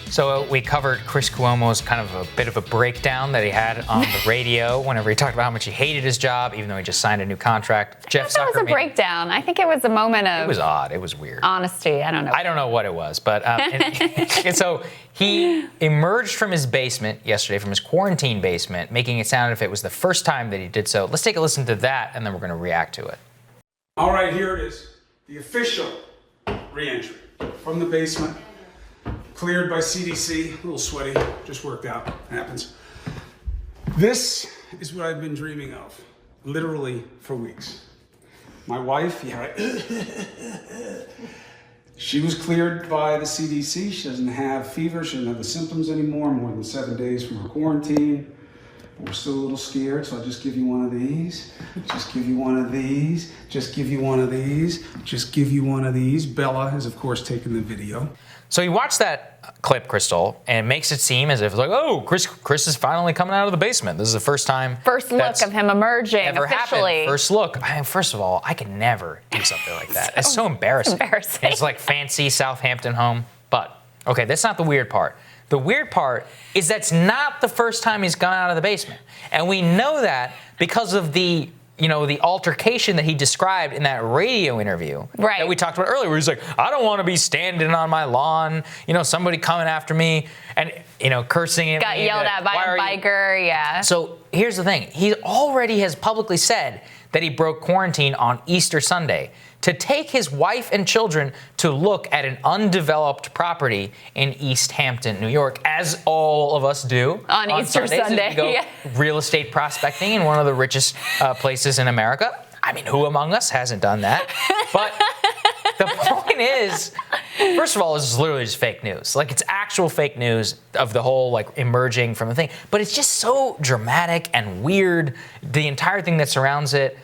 So we covered Chris Cuomo's kind of a bit of a breakdown that he had on the radio whenever he talked about how much he hated his job, even though he just signed a new contract. Jeff Zucker. It was a breakdown. I think it was a moment of. It was odd. It was weird. Honesty. I don't know. I don't know what it was, but and so he emerged from his basement yesterday, from his quarantine basement, making it sound as if it was the first time that he did so. Let's take a listen to that, and then we're going to react to it. All right, here it is. The official re-entry from the basement. Cleared by CDC, a little sweaty, just worked out, happens. This is what I've been dreaming of, literally for weeks. My wife, she was cleared by the CDC. She doesn't have fever, she doesn't have the symptoms anymore, more than 7 days from her quarantine. But we're still a little scared, so I'll just give you one of these, just give you one of these, just give you one of these, just give you one of these. Bella has, of course, taken the video. So you watch that clip, Krystal, and it makes it seem as if, like, oh, Chris is finally coming out of the basement. This is the first time. First look of him emerging ever officially. Happened. First look. I mean, first of all, I could never do something like that. It's so embarrassing. It's like fancy Southampton home. But, okay, that's not the weird part. The weird part is that's not the first time he's gone out of the basement. And we know that because of the altercation that he described in that radio interview that we talked about earlier, where he's like, I don't want to be standing on my lawn, somebody coming after me and, cursing at me. Got yelled at by a biker, yeah. So here's the thing. He already has publicly said that he broke quarantine on Easter Sunday to take his wife and children to look at an undeveloped property in East Hampton, New York, as all of us do on Easter Sunday. We go real estate prospecting in one of the richest places in America. I mean, who among us hasn't done that? But the point is, first of all, this is literally just fake news. Like, it's actual fake news of the whole, emerging from the thing. But it's just so dramatic and weird, the entire thing that surrounds it,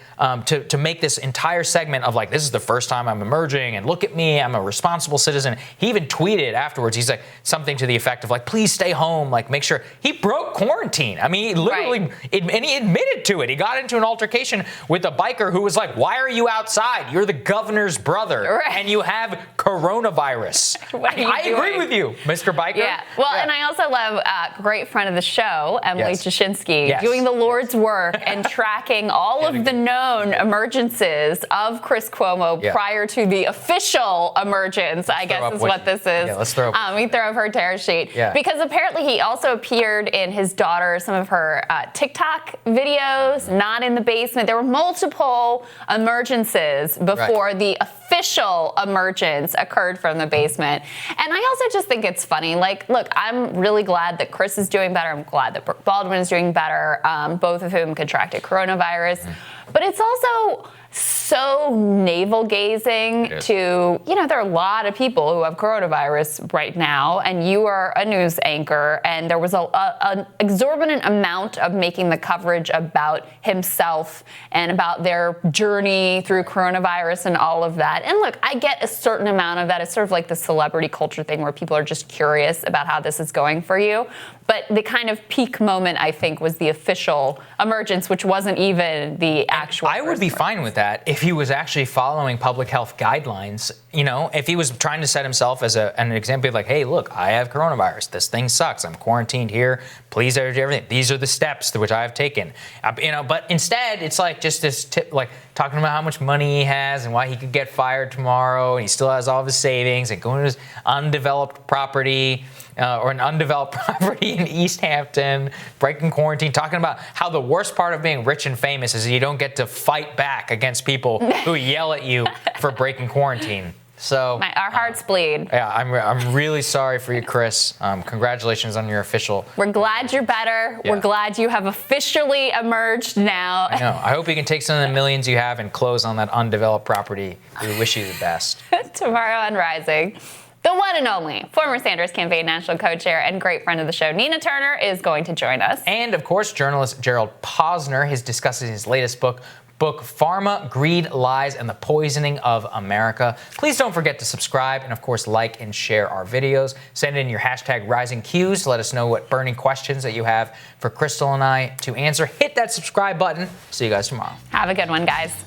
to make this entire segment of, this is the first time I'm emerging, and look at me, I'm a responsible citizen. He even tweeted afterwards, he's like, something to the effect of, please stay home, make sure. He broke quarantine. I mean, he literally, and he admitted to it. He got into an altercation with a biker who was like, why are you outside? You're the governor's brother, and you have coronavirus. I agree with you, Mr. Biker. Yeah. Well, and I also love a great friend of the show, Emily Jashinsky, doing the Lord's work and tracking all of the known emergences of Chris Cuomo prior to the official emergence, I guess is what this is. Yeah, let's throw up. We throw up her tear sheet. Yeah. Because apparently he also appeared in his daughter, some of her TikTok videos, not in the basement. There were multiple emergences before the official emergence occurred from the basement. And I also just think it's funny. Look, I'm really glad that Chris is doing better. I'm glad that Brooke Baldwin is doing better, both of whom contracted coronavirus. But it's also so navel-gazing to, there are a lot of people who have coronavirus right now, and you are a news anchor, and there was an exorbitant amount of making the coverage about himself and about their journey through coronavirus and all of that. And look, I get a certain amount of that. It's sort of like the celebrity culture thing where people are just curious about how this is going for you. But the kind of peak moment, I think, was the official emergence, which wasn't even the actual. I would be fine with that if he was actually following public health guidelines. If he was trying to set himself as an example of hey, look, I have coronavirus. This thing sucks. I'm quarantined here. Please do everything. These are the steps which I have taken. But instead, it's just this talking about how much money he has and why he could get fired tomorrow, and he still has all of his savings, and going to his undeveloped property. Or an undeveloped property in East Hampton, breaking quarantine, talking about how the worst part of being rich and famous is you don't get to fight back against people who yell at you for breaking quarantine. So our hearts bleed. Yeah, I'm really sorry for you, Chris. Congratulations on your official. We're glad you're better. Yeah. We're glad you have officially emerged now. I know. I hope you can take some of the millions you have and close on that undeveloped property. We wish you the best. Tomorrow on Rising. The one and only former Sanders campaign national co-chair and great friend of the show, Nina Turner, is going to join us. And, of course, journalist Gerald Posner is discussing his latest book, Pharma, Greed, Lies, and the Poisoning of America. Please don't forget to subscribe and, of course, like and share our videos. Send in your hashtag RisingQs to let us know what burning questions that you have for Krystal and I to answer. Hit that subscribe button. See you guys tomorrow. Have a good one, guys.